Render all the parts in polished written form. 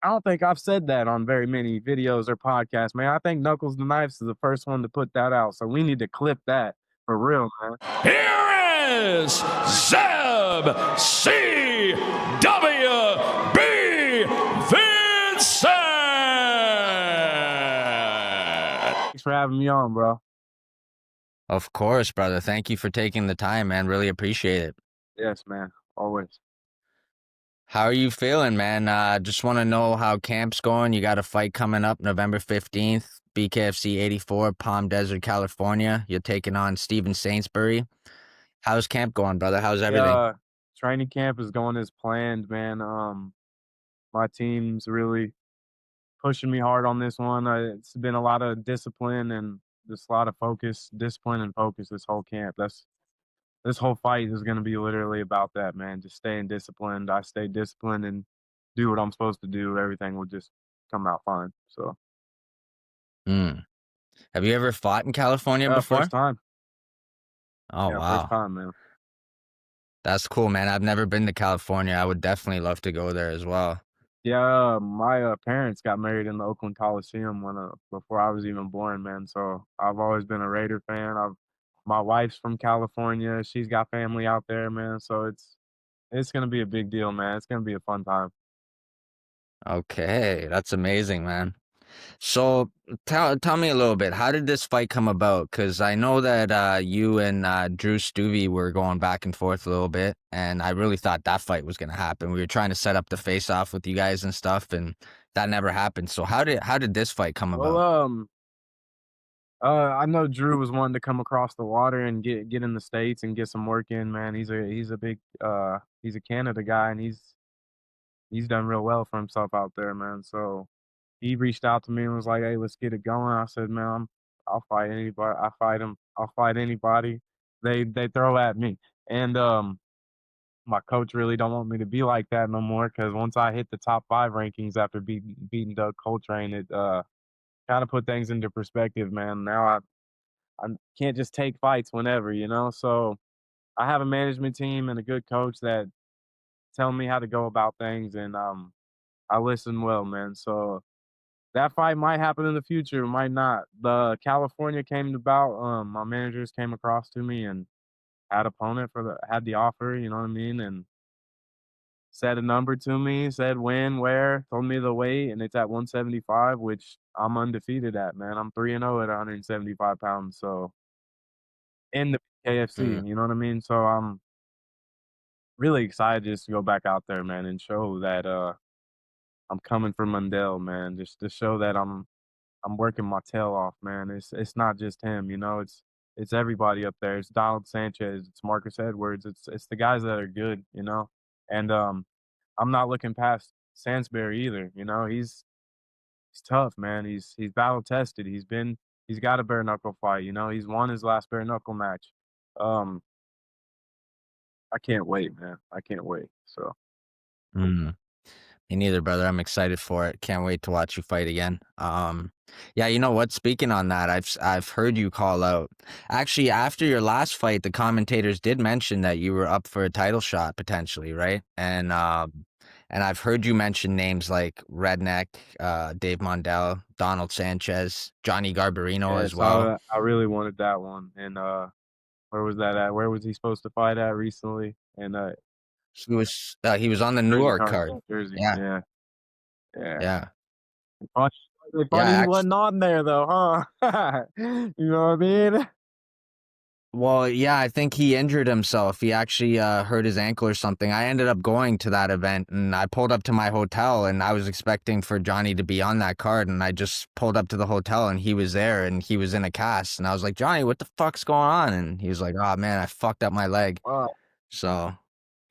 I don't think I've said that on very many videos or podcasts, man. I think Knuckles the Knifes is the first one to put that out, so we need to clip that for real, man. Here is Zeb CWB Vincent. Thanks for having me on, bro. Of course, brother. Thank you for taking the time, man. Really appreciate it. Yes, man. Always. How are you feeling, man? Just want to know how camp's going. You got a fight coming up November 15th, BKFC 84, Palm Desert, California. You're taking on Steven Sainsbury. How's camp going, brother? How's everything? Yeah, training camp is going as planned, man. My team's really pushing me hard on this one. It's been a lot of discipline and just a lot of focus, discipline and focus this whole camp. This whole fight is going to be literally about that, man. Just staying disciplined. I stay disciplined and do what I'm supposed to do. Everything will just come out fine. So, Mm. Have you ever fought in California before? first time. Oh, Yeah, wow. first time, man. That's cool, man. I've never been to California. I would definitely love to go there as well. Yeah, my parents got married in the Oakland Coliseum before I was even born, man. So I've always been a Raider fan. My wife's from California. She's got family out there, man. So it's gonna be a big deal, man. It's gonna be a fun time. Okay, that's amazing, man. So tell me a little bit. How did this fight come about? Because I know that you and Drew Stuvie were going back and forth a little bit, and I really thought that fight was gonna happen. We were trying to set up the face off with you guys and stuff, and that never happened. So how did this fight come Well, about? I know Drew was wanting to come across the water and get in the States and get some work in, man. He's a big he's a Canada guy and he's done real well for himself out there, man. So he reached out to me and was like, "Hey, let's get it going." I said, "Man, I'll fight anybody. I fight him. I'll fight anybody they throw at me." And my coach really don't want me to be like that no more because once I hit the top 5 rankings after beating Doug Coltrane, it kind of put things into perspective, man. Now I can't just take fights whenever, you know. So I have a management team and a good coach that tell me how to go about things, and I listen well, man. So that fight might happen in the future, might not. The California came about. My managers came across to me and had the offer. You know what I mean, and said a number to me, said when, where, told me the weight, and it's at 175, which I'm undefeated at, man. I'm 3-0 at 175 pounds. So in the KFC, Mm. you know what I mean. So I'm really excited just to go back out there, man, and show that I'm coming for Mundell, man. Just to show that I'm working my tail off, man. It's not just him, you know. It's everybody up there. It's Donald Sanchez. It's Marcus Edwards. It's the guys that are good, you know. And I'm not looking past Sansbury either. You know, he's tough, man. He's battle tested. He's got a bare knuckle fight. You know, he's won his last bare knuckle match. Um, I can't wait, man. I can't wait. So. Mm. Me neither, brother. I'm excited for it. Can't wait to watch you fight again. Yeah, you know what? Speaking on that, I've heard you call out. Actually, after your last fight, the commentators did mention that you were up for a title shot potentially, right? And I've heard you mention names like Redneck, Dave Mondell, Donald Sanchez, Johnny Garbarino Yeah, as well. so I really wanted that one, and where was that at? Where was he supposed to fight at recently? And He was on the Jersey, Newark huh? card. Jersey. Yeah, Yeah, yeah. yeah, Funny, yeah. funny he Actually, wasn't on there though, huh? You know what I mean? well, yeah, I think he injured himself. He actually hurt his ankle or something. I ended up going to that event and I pulled up to my hotel and I was expecting for Johnny to be on that card. And I just pulled up to the hotel and he was there and he was in a cast. And I was like, Johnny, what the fuck's going on? And he was like, oh man, I fucked up my leg. Wow. So,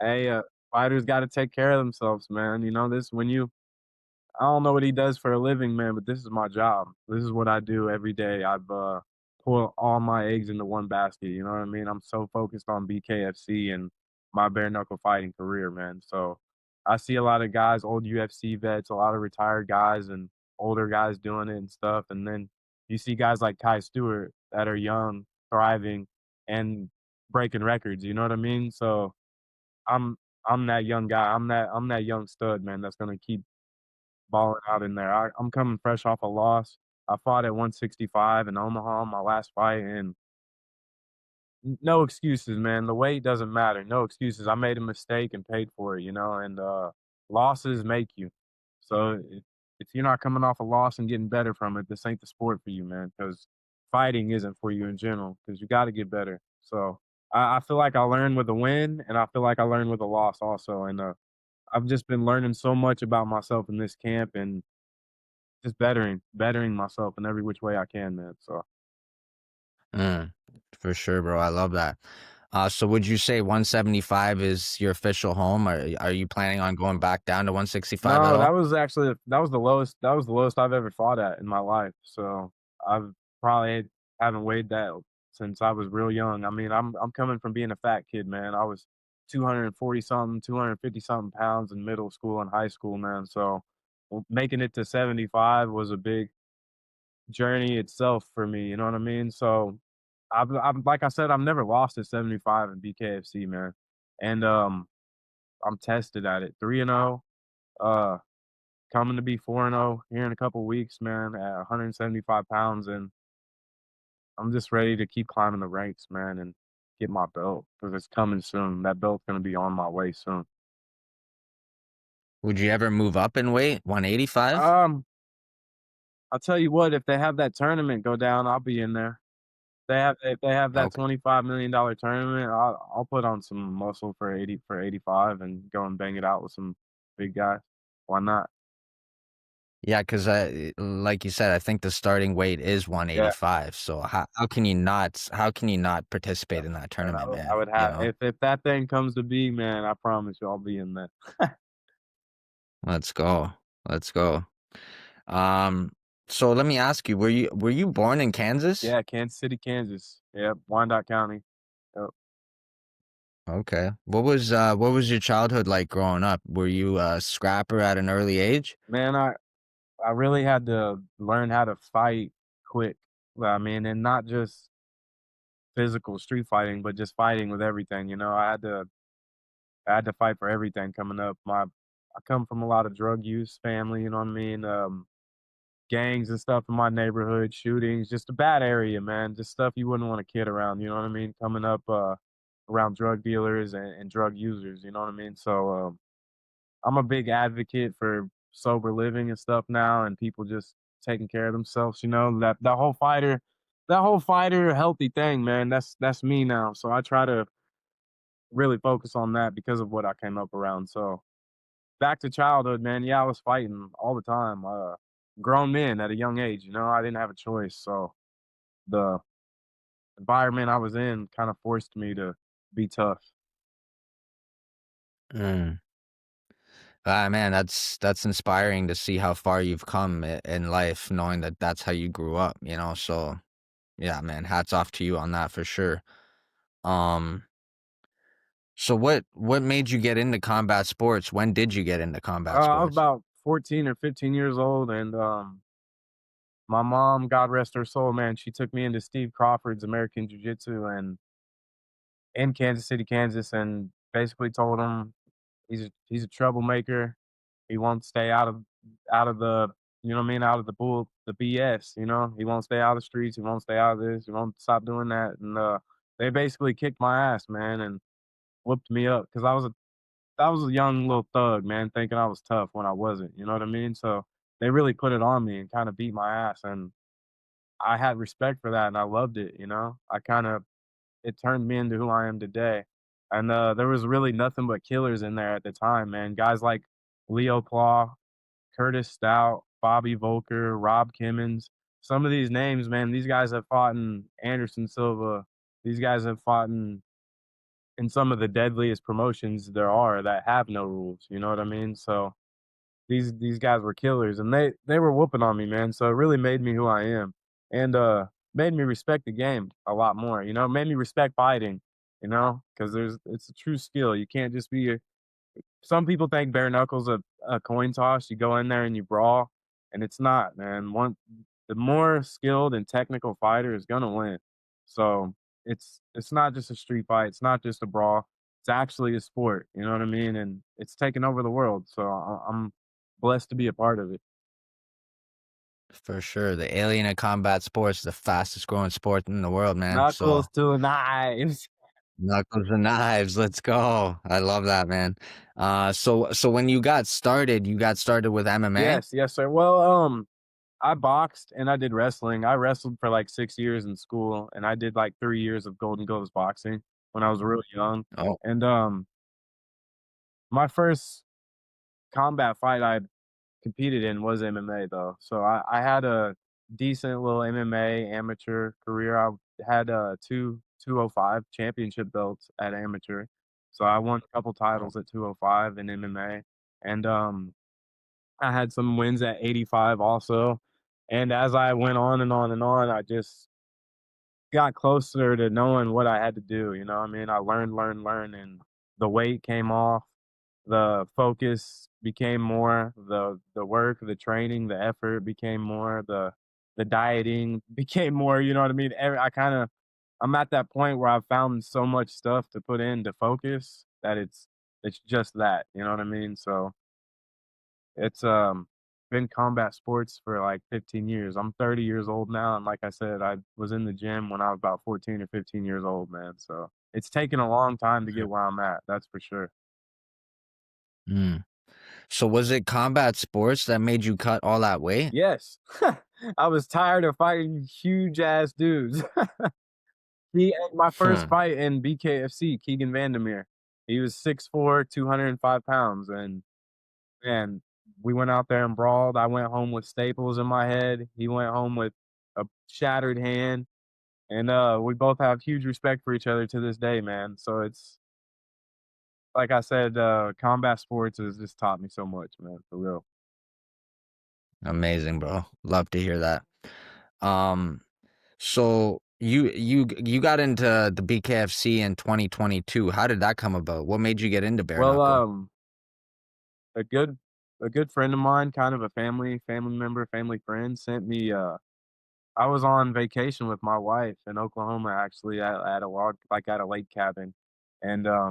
Hey, fighters got to take care of themselves, man. You know this when you. I don't know what he does for a living, man, but this is my job. This is what I do every day. I've put all my eggs into one basket. You know what I mean? I'm so focused on BKFC and my bare knuckle fighting career, man. So I see a lot of guys, old UFC vets, a lot of retired guys and older guys doing it and stuff. And then you see guys like Kai Stewart that are young, thriving, and breaking records. You know what I mean? So I'm I'm that young guy. I'm that young stud, man. That's gonna keep balling out in there. I'm coming fresh off a loss. I fought at 165 in Omaha, my last fight, and no excuses, man. The weight doesn't matter. No excuses. I made a mistake and paid for it, you know, and losses make you. So if you're not coming off a loss and getting better from it, this ain't the sport for you, man, because fighting isn't for you in general, because you got to get better. So I feel like I learned with a win, and I feel like I learned with a loss also. And I've just been learning so much about myself in this camp and just bettering myself in every which way I can, man. So Mm, for sure, bro. I love that. So would you say 175 is your official home? Or are you planning on going back down to 165 at no, all? that was the lowest I've ever fought at in my life. So I've probably haven't weighed that since I was real young. I mean, I'm coming from being a fat kid, man. I was 240 something, 250 something pounds in middle school and high school, man. So making it to 75 was a big journey itself for me, you know what I mean? So I've like I said, I've never lost at 75 in BKFC, man. And I'm tested at it. 3-0. Uh coming to be 4-0 here in a couple weeks, man, at 175 pounds, and I'm just ready to keep climbing the ranks, man, and get my belt because it's coming soon. That belt's gonna be on my way soon. Would you ever move up in weight? 185? Um, I'll tell you what, if they have that tournament go down, I'll be in there. If they have that Okay. $25 million tournament, I'll put on some muscle for 85 and go and bang it out with some big guys. Why not? Yeah, because like you said, I think the starting weight is Yeah, 185. So how can you not participate in that and tournament, I man? would You have know? if that thing comes to be, man, I promise you I'll be in there. Let's go. Let's go. Um, so let me ask you, were you born in Kansas? Yeah, Kansas City, Kansas. Yep, Wyandotte County. Yep. Okay. What was your childhood like growing up? Were you a scrapper at an early age? Man, I really had to learn how to fight quick. I mean, and not just physical street fighting, but just fighting with everything. You know, I had to fight for everything coming up. I come from a lot of drug use family. You know what I mean? Gangs and stuff in my neighborhood, shootings, just a bad area, man. Just stuff you wouldn't want a kid around. You know what I mean? Coming up around drug dealers and drug users. You know what I mean? So. I'm a big advocate for sober living and stuff now, and people just taking care of themselves. You know that whole fighter healthy thing, man. That's me now. So I try to really focus on that because of what I came up around. So back to childhood, man. Yeah, I was fighting all the time. Grown men at a young age. You know, I didn't have a choice. So the environment I was in kind of forced me to be tough. Mm. Ah, man, that's inspiring to see how far you've come in life, knowing that that's how you grew up, you know? So, yeah, man, hats off to you on that for sure. Um, so what made you get into combat sports? When did you get into combat I was sports? about 14 or 15 years old, and my mom, God rest her soul, man, she took me into Steve Crawford's American Jiu-Jitsu and in Kansas City, Kansas, and basically told him he's a troublemaker. He won't stay out of the you know what I mean, out of the BS, you know? He won't stay out of the streets, he won't stay out of this, he won't stop doing that. And they basically kicked my ass, man, and whooped me up because I was a young little thug, man, thinking I was tough when I wasn't, you know what I mean? So they really put it on me and kind of beat my ass and I had respect for that and I loved it, you know? It turned me into who I am today. And there was really nothing but killers in there at the time, man. Guys like Leo Claw, Curtis Stout, Bobby Volker, Rob Kimmons. Some of these names, man, these guys have fought in Anderson Silva. These guys have fought in some of the deadliest promotions there are that have no rules. You know what I mean? So these guys were killers and they were whooping on me, man. So it really made me who I am. And made me respect the game a lot more, you know, made me respect fighting, you know, because it's a true skill. You can't just be some people think bare knuckles a coin toss. You go in there and you brawl, and it's not, man. The more skilled and technical fighter is gonna win. So it's not just a street fight. It's not just a brawl. It's actually a sport. You know what I mean? And it's taken over the world. So I'm blessed to be a part of it. For sure. The Alien in Combat Sports, the fastest growing sport in the world, man. So Knuckles to knives. knuckles and knives, let's go. I love that, man. So when you got started with MMA? Yes, yes, sir. Well, I boxed and I did wrestling. I wrestled for like 6 years in school, and I did like 3 years of Golden Gloves boxing when I was really young. Oh, And, my first combat fight I competed in was MMA though. So I had a decent little MMA amateur career. I had, 205 championship belts at amateur. So I won a couple oh, titles at 205 in MMA, and, I had some wins at 85 also. And as I went on and on and on, I just got closer to knowing what I had to do, you know what I mean? I learned, and the weight came off, the focus became more, the work, the training, the effort became more, the dieting became more, you know what I mean? I'm at that point where I've found so much stuff to put in to focus that it's just that, you know what I mean? So it's, been combat sports for, like, 15 years. I'm 30 years old now, and like I said, I was in the gym when I was about 14 or 15 years old, man, so it's taken a long time to okay. get where I'm at, that's for sure. Mm. So was it combat sports that made you cut all that weight? Yes. I was tired of fighting huge ass dudes. My first Hmm. fight in BKFC, Keegan Vandermeer, he was 6'4", 205 pounds, and man, we went out there and brawled. I went home with staples in my head. He went home with a shattered hand. And we both have huge respect for each other to this day, man. So it's like I said, combat sports has just taught me so much, man, for real. Amazing, bro. Love to hear that. Um, so you got into the BKFC in 2022. How did that come about? What made you get into bare Well, knuckle? a good a good friend of mine, kind of a family member, family friend, sent me. I was on vacation with my wife in Oklahoma, actually, at a log, like at a lake cabin, and I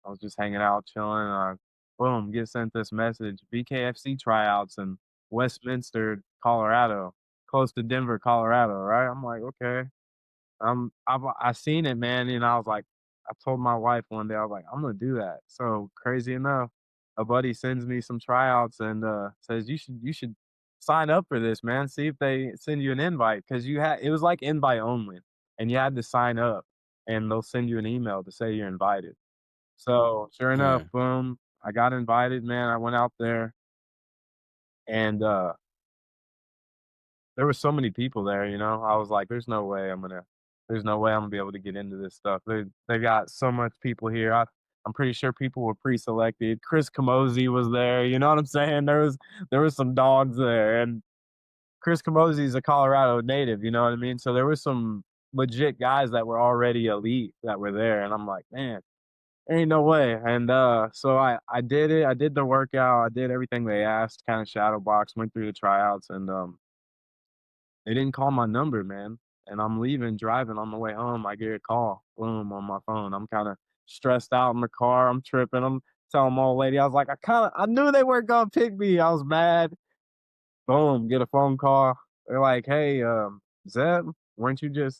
was just hanging out, chilling. Boom, get sent this message: BKFC tryouts in Westminster, Colorado, close to Denver, Colorado. Right? I'm like, okay. I seen it, man, and I was like, I told my wife one day, I was like, I'm gonna do that. So crazy enough, a buddy sends me some tryouts and says you should sign up for this, man. See if they send you an invite because it was like invite only, and you had to sign up, and they'll send you an email to say you're invited. So sure enough, Mm, boom, I got invited, man. I went out there, and there were so many people there, you know. I was like, there's no way I'm gonna be able to get into this stuff. They got so much people here. I'm pretty sure people were pre-selected. Chris Camozzi was there, you know what I'm saying? There was some dogs there, and Chris Camozzi is a Colorado native, you know what I mean? So there was some legit guys that were already elite that were there, and I'm like, man, there ain't no way. And so I did it. I did the workout. I did everything they asked. Kind of shadow box. Went through the tryouts, and they didn't call my number, man. And I'm leaving, driving on the way home. I get a call, boom, on my phone. I'm kind of stressed out in the car. I'm tripping. I'm telling my old lady, I was like, I knew they weren't gonna pick me. I was mad. Boom, get a phone call. They're like, hey, Zeb, did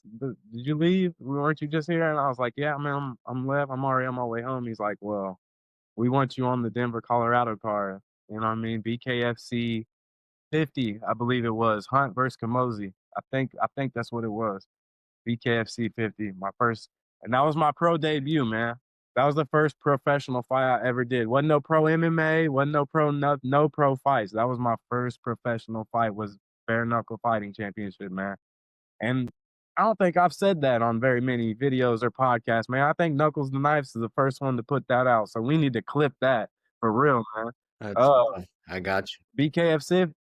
you leave? Weren't you just here? And I was like, yeah, man, I'm left. I'm already on my way home. He's like, well, we want you on the Denver, Colorado car. You know what I mean? BKFC 50, I believe it was, Hunt versus Camozzi. I think that's what it was. BKFC 50, my first, and that was my pro debut, man. That was the first professional fight I ever did. Wasn't no pro MMA, wasn't no pro fights. That was my first professional fight, was bare knuckle fighting championship, man. And I don't think I've said that on very many videos or podcasts, man. I think Knuckles the Knives is the first one to put that out. So we need to clip that for real, man. that's Uh I got you. BKFC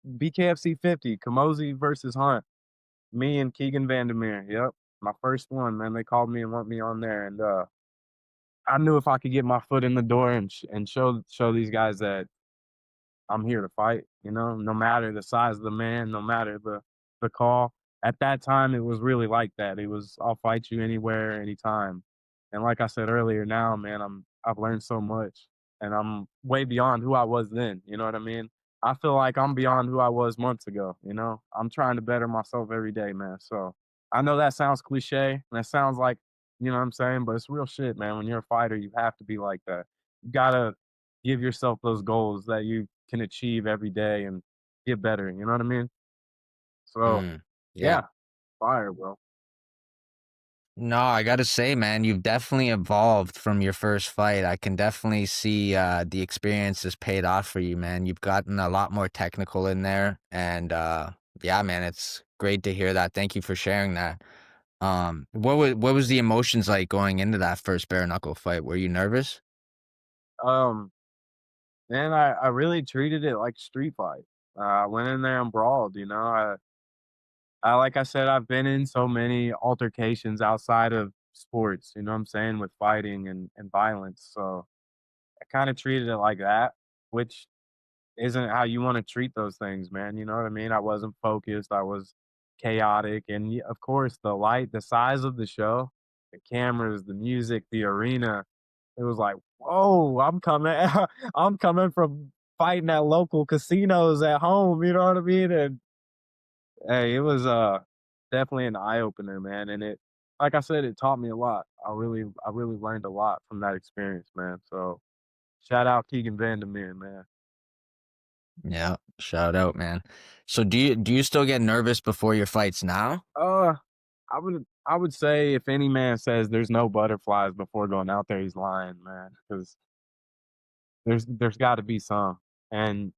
50, Camozzi versus Hunt. Me and Keegan Vandermeer. Yep. My first one, man. They called me and want me on there. And I knew if I could get my foot in the door and show these guys that I'm here to fight, you know, no matter the size of the man, no matter the call. At that time, it was really like that. It was, I'll fight you anywhere, anytime. And like I said earlier, now, man, I've learned so much, and I'm way beyond who I was then. You know what I mean? I feel like I'm beyond who I was months ago, you know? I'm trying to better myself every day, man. So I know that sounds cliche and that sounds like, you know what I'm saying? But it's real shit, man. When you're a fighter, you have to be like that. You gotta give yourself those goals that you can achieve every day and get better. You know what I mean? So Mm, yeah. yeah, fire, bro. No, I gotta say, man, you've definitely evolved from your first fight. I can definitely see the experience has paid off for you, man. You've gotten a lot more technical in there, and yeah, man, it's great to hear that. Thank you for sharing that. What was the emotions like going into that first bare knuckle fight? Were you nervous? Um, man, I really treated it like street fight. I went in there and brawled, you know. I like I said, I've been in so many altercations outside of sports, you know what I'm saying, with fighting and violence. So I kind of treated it like that, which isn't how you want to treat those things, man. You know what I mean? I wasn't focused. I was chaotic. And of course, the light, the size of the show, the cameras, the music, the arena, it was like, whoa, I'm coming. I'm coming from fighting at local casinos at home. You know what I mean? And hey, it was definitely an eye opener, man. And it, like I said, it taught me a lot. I really learned a lot from that experience, man. So shout out Keegan Vandermeer, man. Yeah, shout out, man. So do you still get nervous before your fights now? Uh, I would say if any man says there's no butterflies before going out there, he's lying, man. Because there's got to be some, and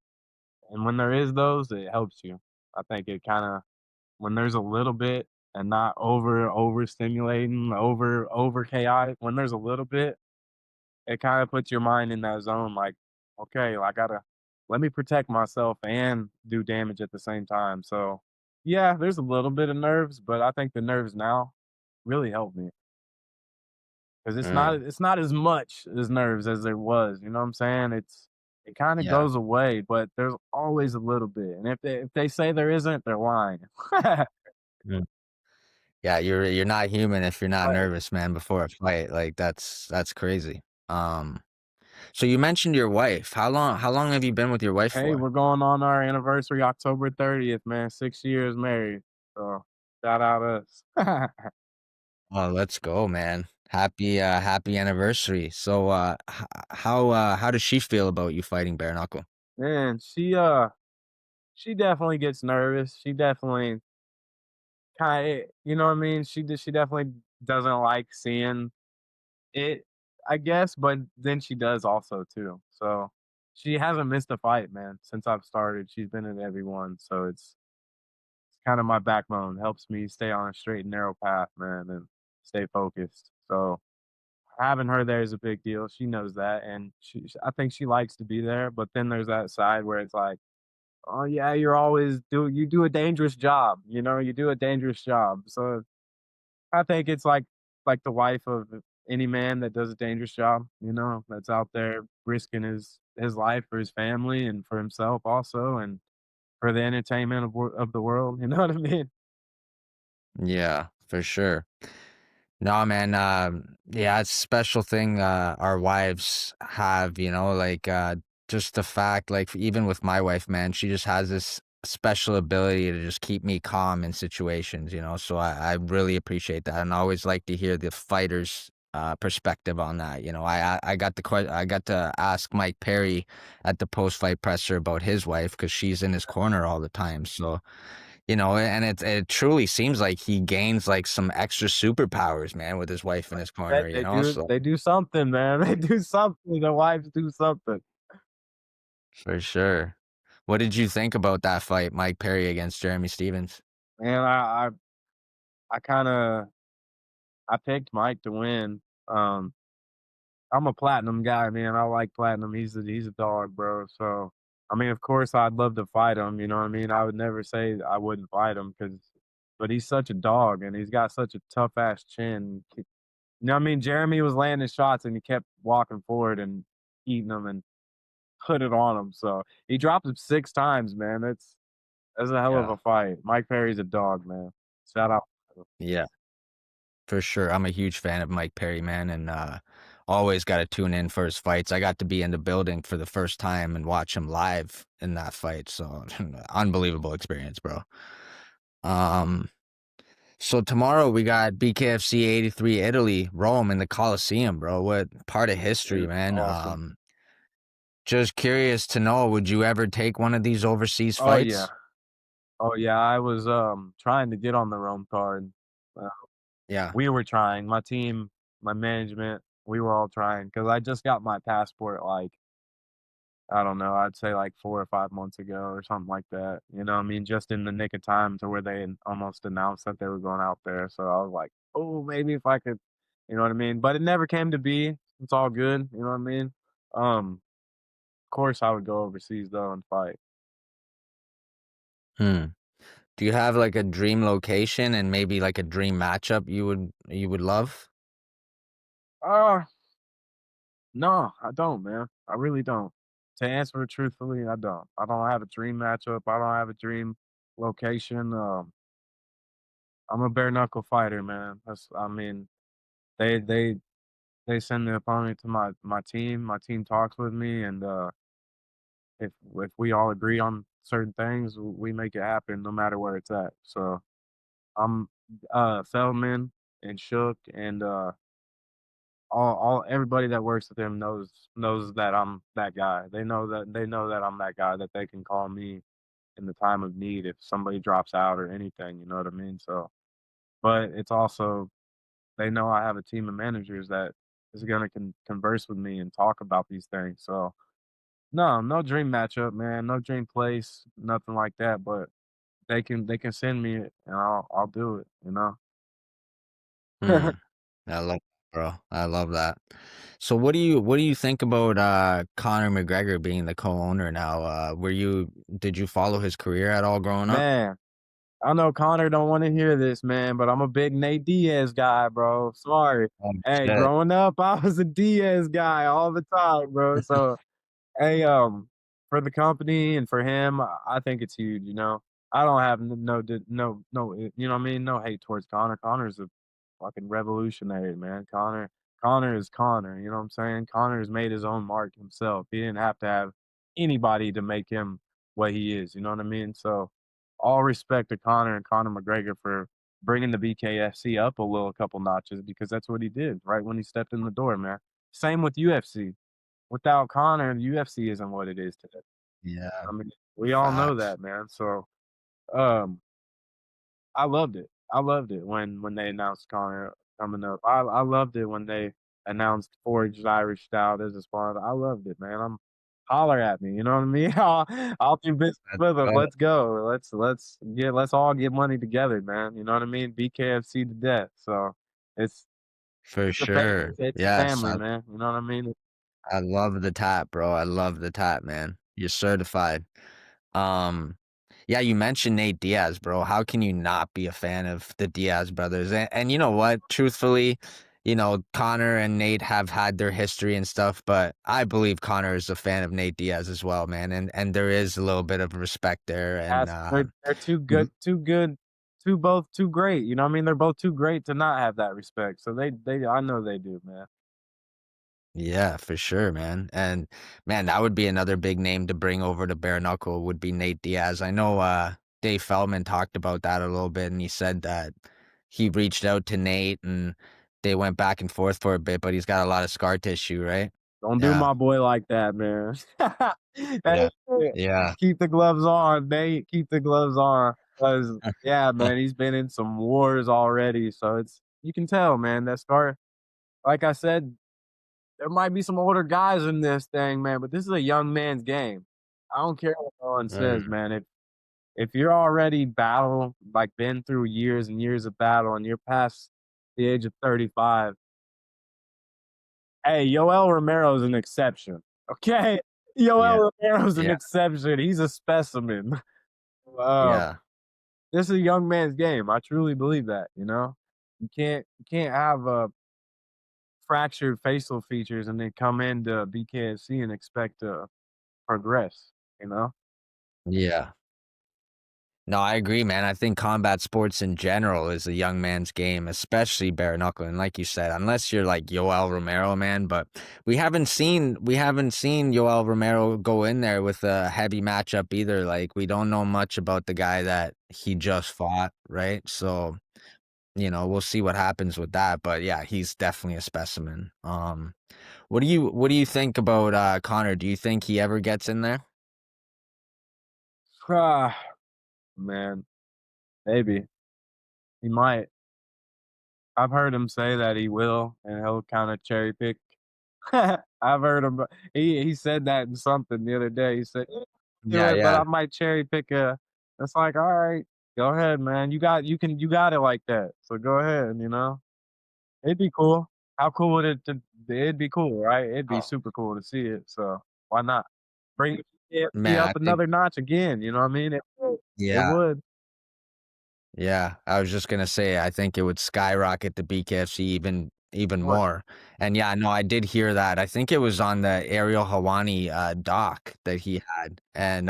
when there is those, it helps you. I think it kind of when there's a little bit and not overstimulating, over chaotic. When there's a little bit, it kind of puts your mind in that zone. Like, okay, I gotta let me protect myself and do damage at the same time. So, yeah, there's a little bit of nerves, but I think the nerves now really help me. 'Cause Mm, it's not as much as nerves as there was, you know what I'm saying? It kinda yeah. goes away, but there's always a little bit, and if they say there isn't, they're lying. Mm. Yeah, you're not human if you're not Right. nervous, man, before a fight. Like that's crazy. Um, so you mentioned your wife. How long have you been with your wife Hey, for? we're going on our anniversary October 30th, man, 6 years married, so shout out us. Oh, let's go, man. Happy anniversary. So how does she feel about you fighting bare knuckle? Man, she definitely gets nervous, she definitely kinda you know what I mean? She definitely doesn't like seeing it, I guess, but then she does also too. So she hasn't missed a fight, man, since I've started. She's been in every one. So it's kind of my backbone. Helps me stay on a straight and narrow path, man, and stay focused. So having her there is a big deal. She knows that, and I think she likes to be there. But then there's that side where it's like, oh yeah, you do a dangerous job. You know, you do a dangerous job. So I think it's like the wife of any man that does a dangerous job, you know, that's out there risking his life for his family and for himself also, and for the entertainment of the world. You know what I mean? Yeah, for sure. No, man, yeah, it's a special thing, our wives have, like, just the fact, like, even with my wife, man, she just has this special ability to just keep me calm in situations, so I really appreciate that, and I always like to hear the fighter's, perspective on that, I got to ask Mike Perry at the post-fight presser about his wife because she's in his corner all the time, so and it truly seems like he gains, like, some extra superpowers, man, with his wife in his That corner, so they do something, man. They do something. Their wives do something. for sure. What did you think about that fight, Mike Perry against Jeremy Stevens? And I kind of I picked Mike to win. Um, I'm a platinum guy, man. I like platinum. He's a dog, bro. So I mean, of course, I'd love to fight him. You know what I mean? I would never say I wouldn't fight him but he's such a dog, and he's got such a tough ass chin. You know what I mean? Jeremy was landing shots, and he kept walking forward and eating them and put it on him. So he dropped him 6 times, man. That's a hell of Yeah. a fight. Mike Perry's a dog, man. Shout out. Yeah. For sure. I'm a huge fan of Mike Perry, man, and, always gotta tune in for his fights. I got to be in the building for the first time and watch him live in that fight, so unbelievable experience, bro. Um, so tomorrow we got BKFC 83 Italy, Rome in the Colosseum, bro. What part of history, It's man? awesome. Just curious to know, would you ever take one of these overseas Oh yeah. fights? Oh yeah. I was trying to get on the Rome card. Uh, Yeah. we were trying. My team, my management, we were all trying because I just got my passport like I don't know, I'd say like 4 or 5 months ago or something like that, you know what I mean? Just in the nick of time to where they almost announced that they were going out there, so I was like, "Oh, maybe if I could," you know what I mean? But it never came to be. It's all good, you know what I mean? Of course I would go overseas though and fight. Hmm. Do you have like a dream location and maybe like a dream matchup you would love? Uh, no, I don't, man. I really don't. To answer it truthfully, I don't. I don't have a dream matchup. I don't have a dream location. I'm a bare knuckle fighter, man. I mean, they they they send the opponent to my team. My team talks with me, and if we all agree on certain things, we make it happen, no matter where it's at. So I'm Feldman and Shook and all everybody that works with him knows that I'm that guy. They know that I'm that guy that they can call me in the time of need if somebody drops out or anything. You know what I mean? So, but it's also they know I have a team of managers that is gonna converse with me and talk about these things. So no, no dream matchup, man. No dream place, nothing like that. But they can send me it and I'll do it. You know. Hmm. I love bro. I love that. So what do you think about Conor McGregor being the co-owner now? Did you follow his career at all growing up? Man, I know Connor don't want to hear this, man, but I'm a big Nate Diaz guy, bro. Sorry. Oh Hey, shit. growing up, I was a Diaz guy all the time, bro. So hey, for the company and for him, I think it's huge, you know? I don't have you know what I mean? No hate towards Connor. Connor's a fucking revolutionary, man. Connor is Connor, you know what I'm saying? Connor has made his own mark himself. He didn't have to have anybody to make him what he is, you know what I mean? So, all respect to Connor and Conor McGregor for bringing the BKFC up a couple notches because that's what he did right when he stepped in the door, man. Same with UFC. Without Conor, the UFC isn't what it is today. Yeah, I mean, we all know facts. that, man. So, um, I loved it. I loved it when they announced Conor coming up. I loved it when they announced Forged Irish Stout as a sponsor. I loved it, man. Holler at me, you know what I mean? I'll do business That's with them. right. Let's go. Let's all get money together, man. You know what I mean? BKFC to death. So it's For it's a family. sure. It's a Yes, family, man. You know what I mean? I love the tap, bro. I love the tap, man. You're certified. Um, yeah, you mentioned Nate Diaz, bro. How can you not be a fan of the Diaz brothers? And you know what? Truthfully, Connor and Nate have had their history and stuff, but I believe Connor is a fan of Nate Diaz as well, man. And there is a little bit of respect there. And As they're too good, too great, you know what I mean? They're both too great to not have that respect, so they I know they do, man. yeah, for sure, man. And man, that would be another big name to bring over to bare knuckle would be Nate Diaz. I know Dave Feldman talked about that a little bit and he said that he reached out to Nate and they went back and forth for a bit, but he's got a lot of scar tissue, right? Don't do Yeah. my boy like that, man. Yeah. Hey, Yeah. keep the gloves on, Nate, keep the gloves on, 'cause yeah, man, he's been in some wars already, so it's you can tell, man, that scar like I said, there might be some older guys in this thing, man, but this is a young man's game. I don't care what no one says, Mm, man, if you're already been through years and years of battle and you're past the age of 35, hey, Yoel Romero's an exception. Okay? yeah. Yoel Romero's an Yeah. exception. He's a specimen. Um, Yeah. this is a young man's game. I truly believe that, you know? You can't have fractured facial features and then come into BKFC and expect to progress, you know? Yeah. No, I agree, man. I think combat sports in general is a young man's game, especially bare knuckle. And like you said, unless you're like Yoel Romero, man, but we haven't seen Yoel Romero go in there with a heavy matchup either. Like we don't know much about the guy that he just fought, right? So, we'll see what happens with that. But yeah, he's definitely a specimen. What do you think about Connor? Do you think he ever gets in there? Ah, man, maybe he might. I've heard him say that he will, and he'll kind of cherry pick. I've heard him. He said that in something the other day. He said, "Yeah, do Yeah, it, but yeah. I might cherry pick a." It's like, all right, go ahead, man. You got it like that. So go ahead. It'd be cool. How cool would it? It'd be cool, right? It'd be Oh, super cool to see it. So why not bring the KFC man, up I think another notch again? You know what I mean? It yeah. would. Yeah, I was just gonna say, I think it would skyrocket the BKFC even Would. more. And yeah, no, I did hear that. I think it was on the Ariel Hawani doc that he had. And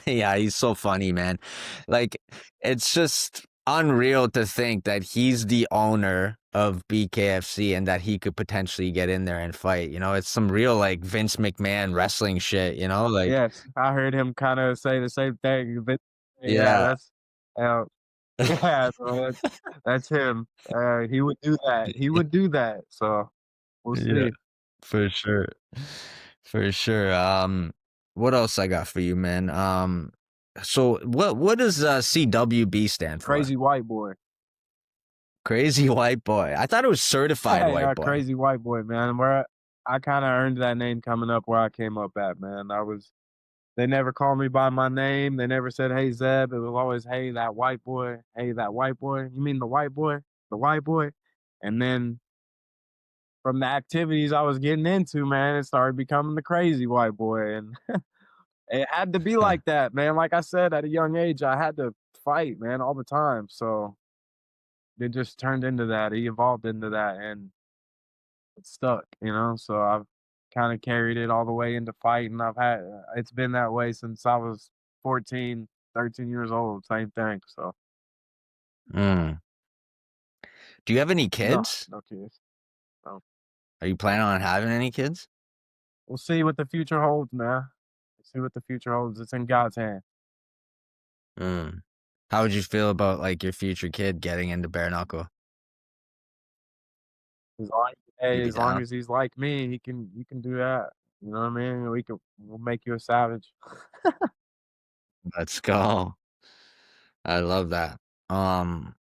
yeah, he's so funny, man. Like it's just unreal to think that he's the owner of BKFC and that he could potentially get in there and fight. It's some real like Vince McMahon wrestling shit, like Yes, I heard him kind of say the same thing. But yeah, yeah. uh, yeah, so that's him. He would do that. He would do that. So we'll Yeah. see. For sure. For sure. What else I got for you, man? So what does CWB stand for? Crazy white boy. Crazy white boy. I thought it was certified white Yeah, boy. crazy white boy, man. Where I kind of earned that name coming up where I came up at, man. They never called me by my name. They never said, "Hey Zeb." It was always, "Hey that white boy." Hey that white boy. You mean the white boy? The white boy. And then from the activities I was getting into, man, it started becoming the crazy white boy, and it had to be Huh. like that, man. Like I said, at a young age, I had to fight, man, all the time. So it just turned into that. It evolved into that, and it stuck. So I've kind of carried it all the way into fighting. It's been that way since I was 14, 13 years old. Same thing. So Mm. Do you have any no, kids? no kids. No. Are you planning on having any kids? We'll see what the future holds, man. We'll see what the future holds. It's in God's hand. Mm. How would you feel about like your future kid getting into bare knuckle? Hey, You'd be as long down. as he's like me, he can do that. You know what I mean? We'll make you a savage. Let's go. I love that. Um,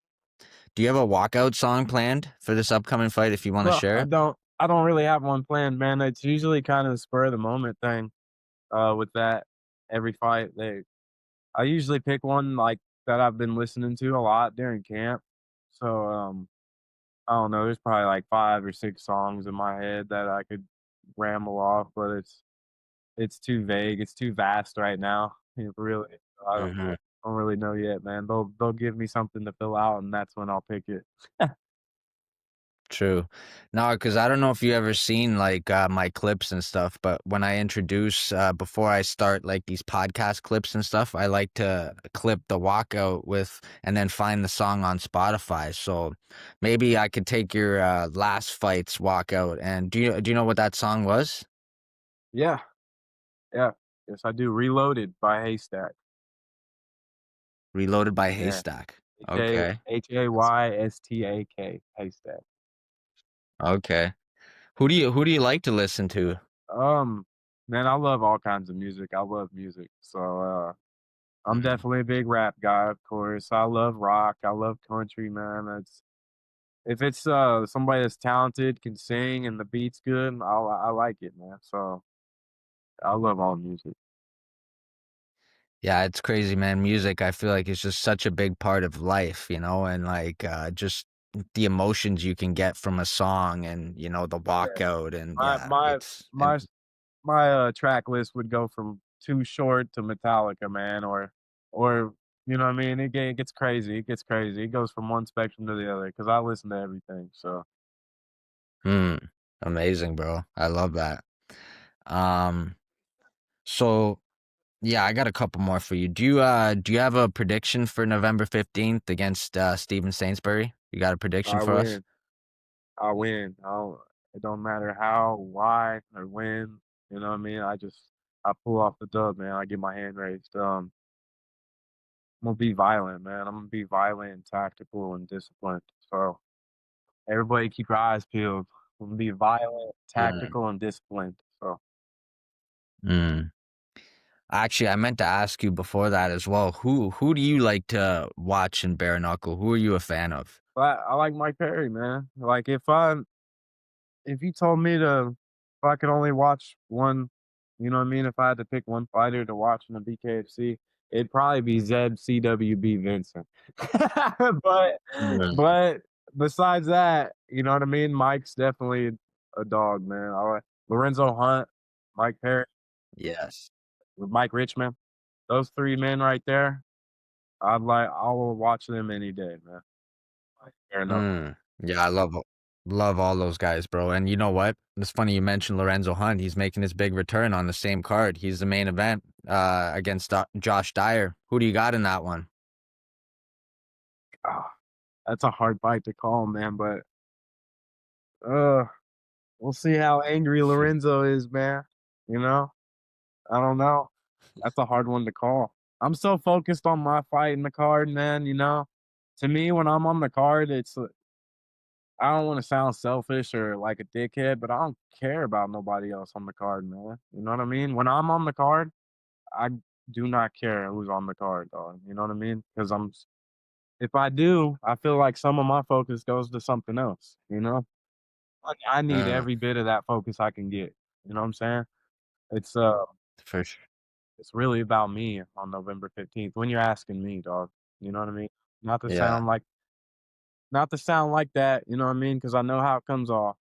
do you have a walkout song planned for this upcoming fight if you want to Well, share I it? don't I don't really have one planned, man. It's usually kind of the spur of the moment thing. With that every fight, I usually pick one like that I've been listening to a lot during camp. So I don't know. There's probably like 5 or 6 songs in my head that I could ramble off, but it's too vague. It's too vast right now. It really, Mhm. I don't really know yet, man. They'll give me something to fill out, and that's when I'll pick it. True. No, because I don't know if you ever seen like my clips and stuff, but when I introduce before I start like these podcast clips and stuff, I like to clip the walkout with and then find the song on Spotify. So maybe I could take your last fight's walkout and do you know what that song was? Yeah, yeah, yes, I do. Reloaded by Haystack. Reloaded by Yeah, Haystack. H A Okay. H A Y S T A K Haystack. Okay. Who do you like to listen to? Um, man, I love all kinds of music. I love music, so I'm Mhm. definitely a big rap guy, of course. I love rock. I love country, man. If it's somebody that's talented, can sing, and the beat's good, I like it, man. So I love all music. Yeah, it's crazy, man. Music, I feel like it's just such a big part of life, and like just the emotions you can get from a song and the Yeah. walkout and My yeah, my it's and my my track list would go from Too Short to Metallica, man, or you know what I mean. It gets crazy. It gets crazy. It goes from one spectrum to the other because I listen to everything. So mm, amazing, bro. I love that. Um so Yeah, I got a couple more for you. Do you have a prediction for November 15th against Steven Sainsbury? You got a prediction I for us? win. I win. I don't, it don't matter how, why, or when. You know what I mean? I pull off the dub, man. I get my hand raised. I'm gonna be violent, man. I'm gonna be violent and tactical and disciplined. So everybody keep your eyes peeled. I'm gonna be violent, Mm, tactical, and disciplined. So mm. Actually, I meant to ask you before that as well. Who do you like to watch in bare knuckle? Who are you a fan of? but I like Mike Perry, man. Like if you told me to if I could only watch one, you know what I mean? If I had to pick one fighter to watch in the BKFC, it'd probably be Zeb CWB Vincent. but Mm. but besides that, you know what I mean? Mike's definitely a dog, man. I like Lorenzo Hunt, Mike Perry, Yes. Mike Richmond. Those three men right there, I will watch them any day, man. Like, fair enough. Mm. Yeah, love all those guys, bro. And you know what? It's funny you mentioned Lorenzo Hunt. He's making his big return on the same card. He's the main event against Josh Dyer. Who do you got in that one? Ah, that's a hard fight to call, man, but uh we'll see how angry Lorenzo is, man. You know? I don't know. That's a hard one to call. I'm so focused on my fight in the card, man, you know? To me, when I'm on the card, I don't want to sound selfish or like a dickhead, but I don't care about nobody else on the card, man. You know what I mean? When I'm on the card, I do not care who's on the card, dog. You know what I mean? Because if I do, I feel like some of my focus goes to something else, you know? Like, I need Mm, every bit of that focus I can get. You know what I'm saying? It's for sure. it's really about me on November 15th when you're asking me, dog. You know what I mean? Not to Yeah. sound like not to sound like that, you know what I mean? Because I know how it comes off.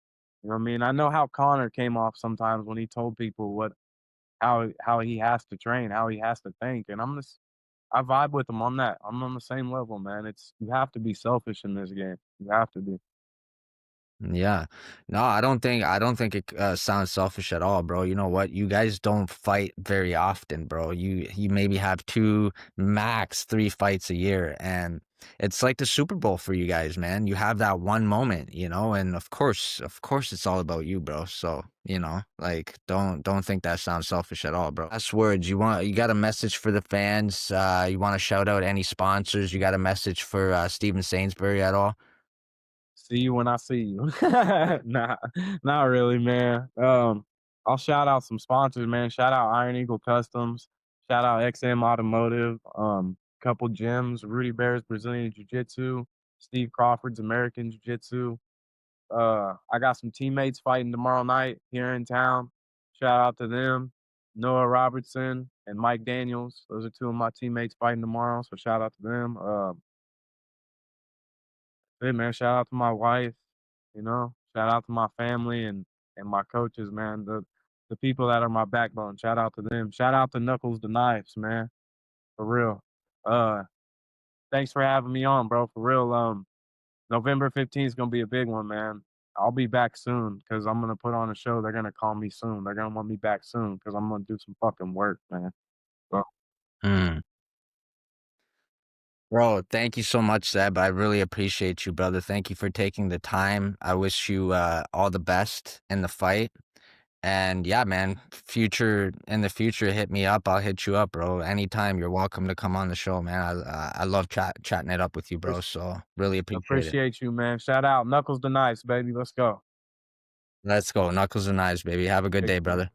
You know what I mean? I know how Connor came off sometimes when he told people how he has to train, how he has to think, and I vibe with him on that. I'm on the same level, man. It's you have to be selfish in this game. You have to be. Yeah. No, I don't think it sounds selfish at all, bro. You know what? You guys don't fight very often, bro. You maybe have two, max three fights a year, and it's like the Super Bowl for you guys, man. You have that one moment, you know, and of course it's all about you, bro. So, you know, like don't think that sounds selfish at all, bro. Last words, you got a message for the fans? You want to shout out any sponsors? You got a message for Steven Sainsbury at all? See you when I see you. Nah, not really, man. I'll shout out some sponsors, man. Shout out Iron Eagle Customs. Shout out XM Automotive. Couple gyms, Rudy Bear's Brazilian Jiu Jitsu, Steve Crawford's American Jiu Jitsu. I got some teammates fighting tomorrow night here in town. Shout out to them. Noah Robertson and Mike Daniels. Those are two of my teammates fighting tomorrow. So shout out to them. Hey man, shout out to my wife, you know, shout out to my family and my coaches, man. The people that are my backbone. Shout out to them. Shout out to Knuckles the Knives, man. For real. Uh Thanks for having me on, bro. For real. November 15th is gonna be a big one, man. I'll be back soon because I'm gonna put on a show. They're gonna call me soon. They're gonna want me back soon because I'm gonna do some fucking work, man. So Mm. Bro, thank you so much, Seb. I really appreciate you, brother. Thank you for taking the time. I wish you all the best in the fight. And yeah, man, in the future, hit me up. I'll hit you up, bro. Anytime, you're welcome to come on the show, man. I love chatting it up with you, bro. So really appreciate it. appreciate you, man. Shout out Knuckles the Knives, baby. Let's go. Let's go. Knuckles and knives, baby. Have a good Big day, time. brother.